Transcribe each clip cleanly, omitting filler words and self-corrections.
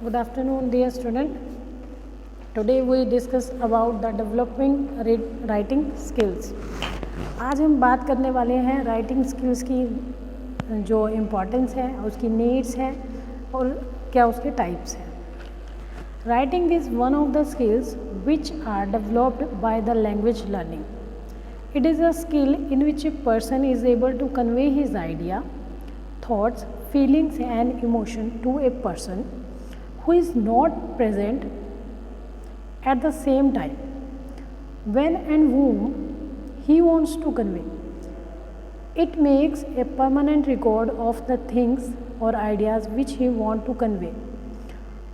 Good afternoon, dear student. Today we discuss about the developing writing skills. आज हम बात करने वाले हैं राइटिंग स्किल्स की जो इम्पोर्टेंस है, उसकी नीड्स है और क्या उसके टाइप्स हैं. Writing is one of the skills which are developed by the language learning. It is a skill in which a person is able to convey his idea, thoughts, feelings and emotion to a person who is not present at the same time when and whom he wants to convey. It makes a permanent record of the things or ideas which he wants to convey.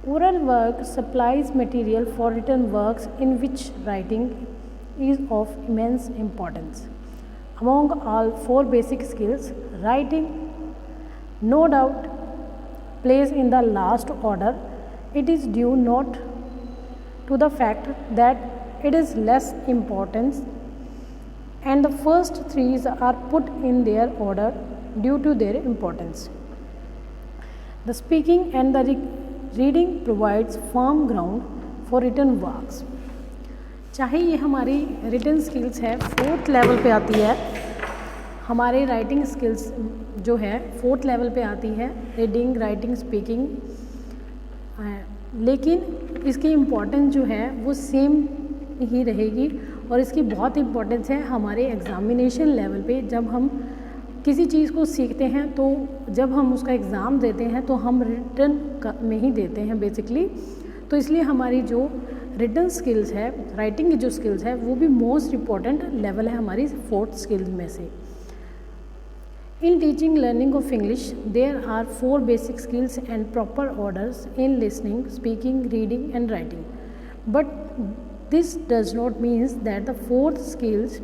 Oral work supplies material for written works in which writing is of immense importance. Among all four basic skills, writing no doubt plays in the last order. It is due not to the fact that it is less important, and the first three are put in their order due to their importance. The speaking and the reading provides firm ground for written works. चाहे ये हमारी written skills है, fourth level पे आती है. हमारे writing skills जो है फोर्थ लेवल पे आती है, रीडिंग, राइटिंग, स्पीकिंग, लेकिन इसकी इम्पोर्टेंस जो है वो सेम ही रहेगी और इसकी बहुत इम्पोर्टेंस है हमारे एग्ज़ामिनेशन लेवल पे. जब हम किसी चीज़ को सीखते हैं तो जब हम उसका एग्ज़ाम देते हैं तो हम रिटन में ही देते हैं बेसिकली. तो इसलिए हमारी जो रिटन स्किल्स है, राइटिंग की जो स्किल्स है, वो भी मोस्ट इम्पॉर्टेंट लेवल है हमारी फोर्थ स्किल्स में से. In teaching learning of English, there are four basic skills and proper orders in listening, speaking, reading and writing. But this does not mean that the fourth skills,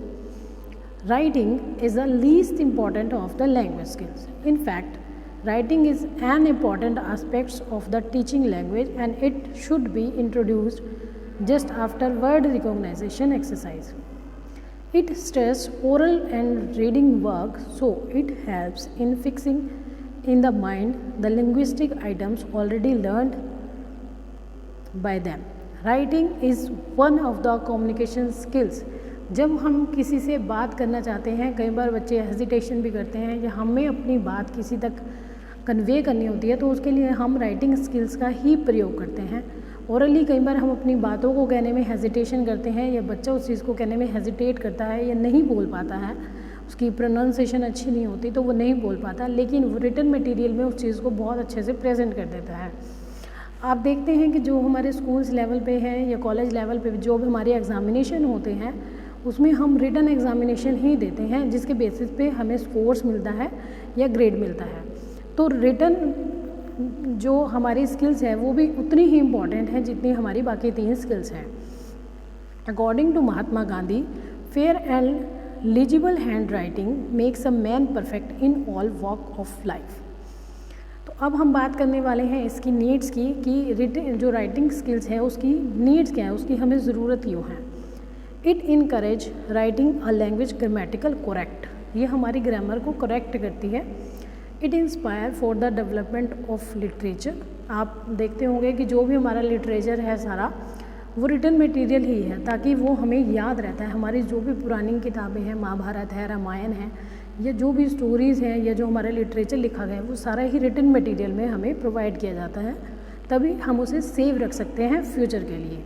writing, is the least important of the language skills. In fact, writing is an important aspect of the teaching language and it should be introduced just after word recognition exercise. It stresses oral and reading work, so it helps in fixing in the mind the linguistic items already learned by them. Writing is one of the communication skills. जब हम किसी से बात करना चाहते हैं, कई बार बच्चे हेजिटेशन भी करते हैं या हमें अपनी बात किसी तक कन्वे करनी होती है, तो उसके लिए हम राइटिंग स्किल्स का ही प्रयोग करते हैं. ओरली कई बार हम अपनी बातों को कहने में हेजिटेशन करते हैं या बच्चा उस चीज़ को कहने में हेजिटेट करता है या नहीं बोल पाता है, उसकी प्रोनाउंसिएशन अच्छी नहीं होती तो वो नहीं बोल पाता, लेकिन वो रिटन मटेरियल में उस चीज़ को बहुत अच्छे से प्रेजेंट कर देता है. आप देखते हैं कि जो हमारे स्कूल्स लेवल पे है या कॉलेज लेवल पे जो भी हमारे एग्ज़ामिनेशन होते हैं उसमें हम रिटन एग्ज़ामिनेशन ही देते हैं जिसके बेसिस पे हमें स्कोर्स मिलता है या ग्रेड मिलता है. तो रिटन जो हमारी स्किल्स है वो भी उतनी ही इम्पॉर्टेंट है जितनी हमारी बाकी तीन स्किल्स हैं. According to Mahatma Gandhi, fair and legible handwriting makes a man perfect in all walk of life. तो अब हम बात करने वाले हैं इसकी नीड्स की कि रिटन जो राइटिंग स्किल्स है उसकी नीड्स क्या है, उसकी हमें ज़रूरत क्यों है. It encourage writing a language grammatical correct. ये हमारी ग्रामर को करेक्ट करती है. It inspire for the development of literature. आप देखते होंगे कि जो भी हमारा लिटरेचर है सारा वो रिटन मटेरियल ही है ताकि वो हमें याद रहता है. हमारी जो भी पुरानी किताबें हैं, महाभारत है, रामायण है, या जो भी स्टोरीज़ हैं या जो हमारा लिटरेचर लिखा गया है वो सारा ही रिटन मटेरियल में हमें प्रोवाइड किया जाता है, तभी हम उसे सेव रख सकते हैं फ्यूचर के लिए.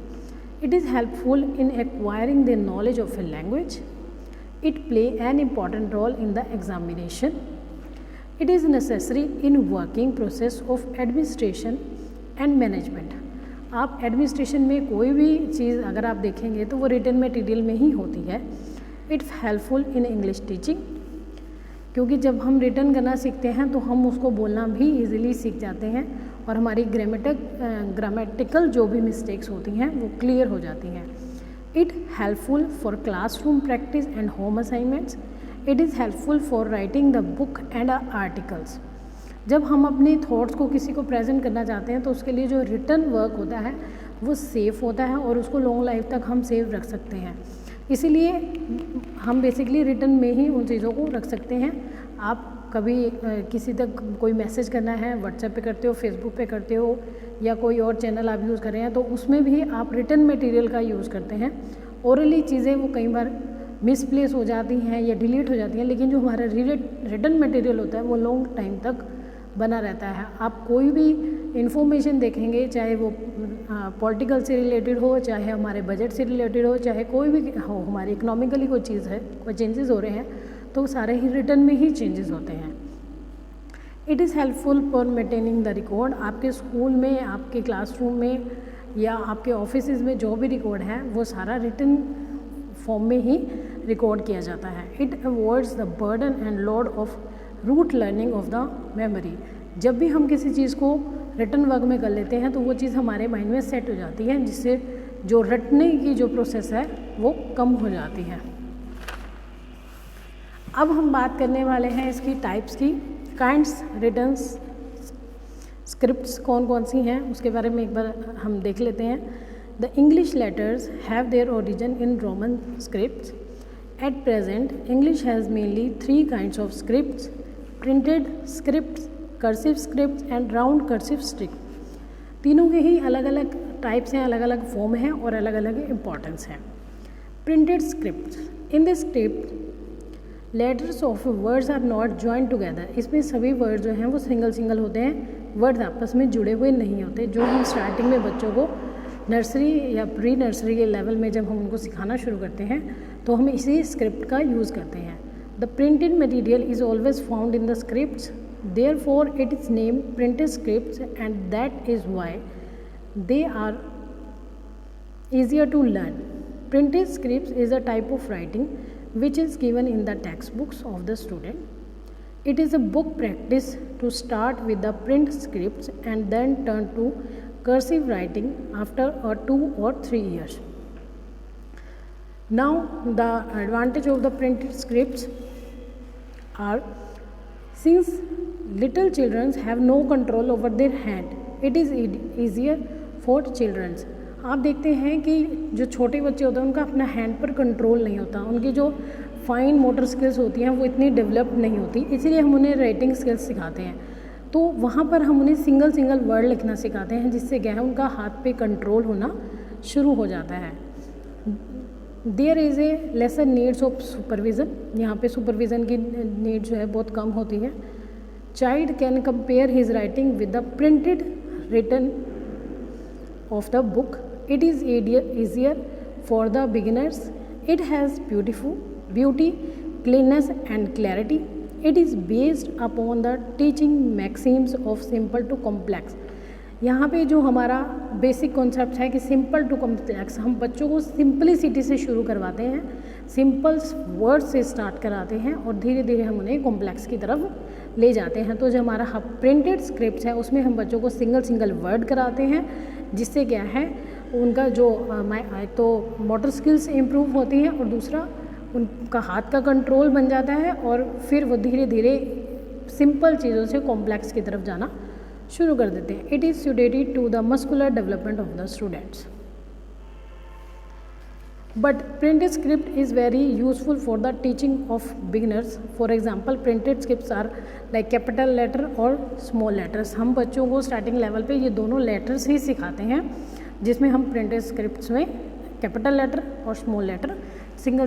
It is helpful in acquiring the knowledge of a language. It play an important role in the examination. It is necessary in working process of administration and management. आप एडमिनिस्ट्रेशन में कोई भी चीज़ अगर आप देखेंगे तो वो रिटन मटेरियल में ही होती है. It's helpful in English teaching, क्योंकि जब हम रिटन करना सीखते हैं तो हम उसको बोलना भी इजीली सीख जाते हैं और हमारी ग्रामेटिकल जो भी मिस्टेक्स होती हैं वो क्लियर हो जाती हैं. It helpful for classroom practice and home assignments. It is helpful for writing the book and articles. जब हम अपने थॉट्स को किसी को प्रेजेंट करना चाहते हैं तो उसके लिए जो रिटन वर्क होता है वो सेफ़ होता है और उसको लॉन्ग लाइफ तक हम सेव रख सकते हैं. इसीलिए हम बेसिकली रिटन में ही उन चीज़ों को रख सकते हैं. आप कभी किसी तक कोई मैसेज करना है, व्हाट्सएप पे करते हो, फेसबुक पे करते हो, या कोई और चैनल आप यूज़ कर रहे हैं, तो उसमें भी आप रिटन मटेरियल का यूज़ करते हैं। ओरली चीज़ें वो कई बार मिसप्लेस हो जाती हैं या डिलीट हो जाती हैं, लेकिन जो हमारा रिटन मटेरियल होता है वो लॉन्ग टाइम तक बना रहता है। आप कोई भी इंफॉर्मेशन देखेंगे, चाहे वो पॉलिटिकल से रिलेटेड हो, चाहे हमारे बजट से रिलेटेड हो, चाहे कोई भी हो, हमारी इकोनॉमिकली कोई चीज़ है, कोई चेंजेस हो रहे हैं, तो सारे ही रिटर्न में ही चेंजेस होते हैं। It is helpful for maintaining the record. आपके स्कूल में, आपके क्लासरूम में या आपके ऑफिस में जो भी रिकॉर्ड है वो सारा रिटन फॉर्म में ही रिकॉर्ड किया जाता है। It avoids the burden and load of rote learning of the memory. जब भी हम किसी चीज़ को रिटन वर्क में कर लेते हैं तो वो चीज़ हमारे माइंड में सेट हो जाती है, जिससे जो रटने की जो प्रोसेस है वो कम हो जाती है। अब हम बात करने वाले हैं इसकी टाइप्स की। काइंड्स रिटन स्क्रिप्ट्स कौन कौन सी हैं उसके बारे में एक बार हम देख लेते हैं। The English letters have their origin in Roman scripts. At present English has mainly 3 kinds of scripts: printed scripts, cursive scripts and round cursive script। तीनों के ही अलग अलग टाइप्स हैं, अलग अलग फॉर्म हैं और अलग अलग इम्पॉर्टेंस हैं। Printed script, in this script letters of words are not joint together. इसमें सभी वर्ड जो हैं वो सिंगल सिंगल होते हैं, वर्ड्स आपस में जुड़े हुए नहीं होते। जो हम स्टार्टिंग में बच्चों को नर्सरी या प्री नर्सरी के लेवल में जब हम उनको सिखाना शुरू करते हैं तो हम इसी स्क्रिप्ट का यूज़ करते हैं। The printed material is always found in the scripts, therefore it is name printed scripts and that is why they are easier to learn. Printed scripts is a type of writing which is given in the textbooks of the student. It is a book practice to start with the print scripts and then turn to cursive writing after 2 or 3 years. Now the advantage of the printed scripts are, since little children have no control over their hand, it is easier for children. आप देखते हैं कि जो छोटे बच्चे होते हैं उनका अपना हैंड पर कंट्रोल नहीं होता, उनकी जो फाइन मोटर स्किल्स होती हैं वो इतनी डेवलप नहीं होती, इसीलिए हम उन्हें राइटिंग स्किल्स सिखाते हैं। तो वहाँ पर हम उन्हें सिंगल सिंगल वर्ड लिखना सिखाते हैं, जिससे क्या है उनका हाथ पे कंट्रोल होना शुरू हो जाता है। There is a lesson needs of supervision, यहाँ पे सुपरविज़न की नीड जो है बहुत कम होती है। Child can compare his writing with the printed written of the book. It is easier for the beginners. It has beauty, cleanness and clarity. It is based upon the teaching maxims of simple to complex. यहाँ पे जो हमारा basic concept है कि simple to complex, हम बच्चों को simplicity से शुरू करवाते हैं, सिंपल वर्ड से स्टार्ट कराते हैं और धीरे धीरे हम उन्हें कॉम्प्लेक्स की तरफ ले जाते हैं। तो जो हमारा प्रिंटेड स्क्रिप्ट है उसमें हम बच्चों को सिंगल सिंगल वर्ड कराते हैं, जिससे क्या है उनका जो एक तो मोटर स्किल्स इम्प्रूव होती हैं और दूसरा उनका हाथ का कंट्रोल बन जाता है और फिर वो धीरे धीरे सिंपल चीज़ों से कॉम्प्लेक्स की तरफ जाना शुरू कर देते हैं। It is suited to the muscular development of the students. But printed script is very useful for the teaching of beginners. For example, printed scripts are like capital letter और small letters. हम बच्चों को starting level पे ये दोनों letters ही सिखाते हैं, जिसमें हम प्रिंटेड स्क्रिप्ट्स में कैपिटल लेटर और स्मॉल लेटर सिंगल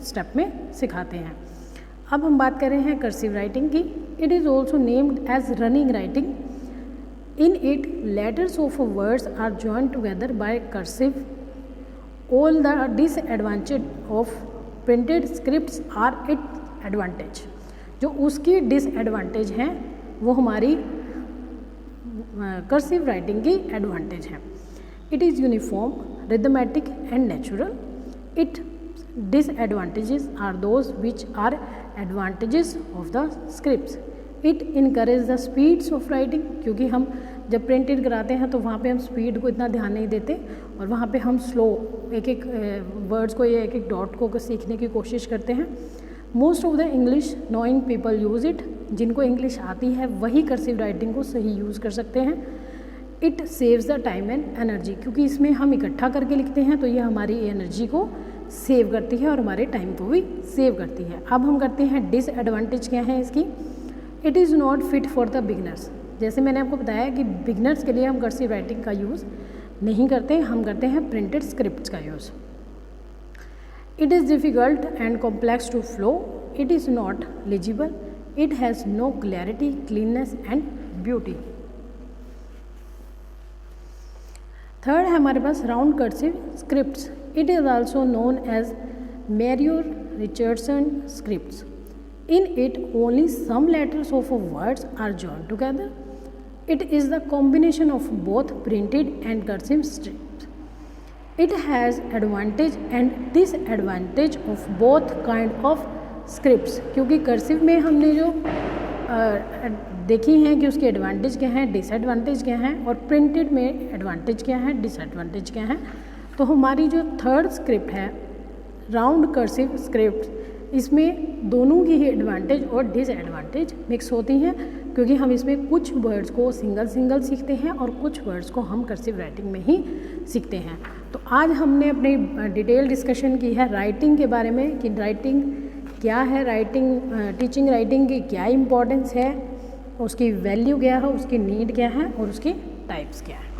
स्टेप में सिखाते हैं। अब हम बात कर रहे हैं कर्सिव राइटिंग की। It is also named as running writing. In it letters of words are joined together by cursive. All the disadvantage of printed scripts are its advantage. जो उसकी डिसएडवांटेज हैं वो हमारी कर्सिव राइटिंग की advantage है। It is uniform, rhythmic and natural. It disadvantages are those which are advantages of the scripts. It encourage the speeds of writing, क्योंकि हम जब प्रिंटेड कराते हैं तो वहाँ पे हम स्पीड को इतना ध्यान नहीं देते और वहाँ पे हम स्लो एक एक वर्ड्स को या एक एक डॉट को सीखने की कोशिश करते हैं। Most of the English knowing people use it. जिनको इंग्लिश आती है वही कर्सिव राइटिंग को सही यूज़ कर सकते हैं। It saves the time and energy, क्योंकि इसमें हम इकट्ठा करके लिखते हैं तो ये हमारी एनर्जी को सेव करती है और हमारे टाइम को भी सेव करती है। अब हम करते हैं डिसएडवांटेज क्या है इसकी। It is not fit for the beginners. जैसे मैंने आपको बताया कि बिगनर्स के लिए हम कर्सिव राइटिंग का यूज़ नहीं करते, हम करते हैं प्रिंटेड स्क्रिप्ट्स का use. It is difficult and complex to flow, it is not legible, it has no clarity, cleanness and beauty. Third है हमारे पास round cursive scripts. It is also known as Marion Richardson scripts. In it, only some letters of words are joined together. It is the combination of both printed and cursive scripts. It has advantage and disadvantage of both kind of scripts. क्योंकि cursive में हमने जो देखी हैं कि उसके advantage क्या हैं, डिसएडवांटेज क्या हैं, और प्रिंटेड में एडवांटेज क्या है, डिसएडवांटेज क्या है। तो हमारी जो थर्ड स्क्रिप्ट है राउंड कर्सिव स्क्रिप्ट, इसमें दोनों की ही एडवांटेज और डिसएडवांटेज मिक्स होती हैं, क्योंकि हम इसमें कुछ वर्ड्स को सिंगल सिंगल सीखते हैं और कुछ वर्ड्स को हम कर्सिव राइटिंग में ही सीखते हैं। तो आज हमने अपनी डिटेल डिस्कशन की है राइटिंग के बारे में कि राइटिंग क्या है, राइटिंग टीचिंग राइटिंग की क्या इम्पोर्टेंस है, उसकी वैल्यू क्या है, उसकी नीड क्या है और उसकी टाइप्स क्या है।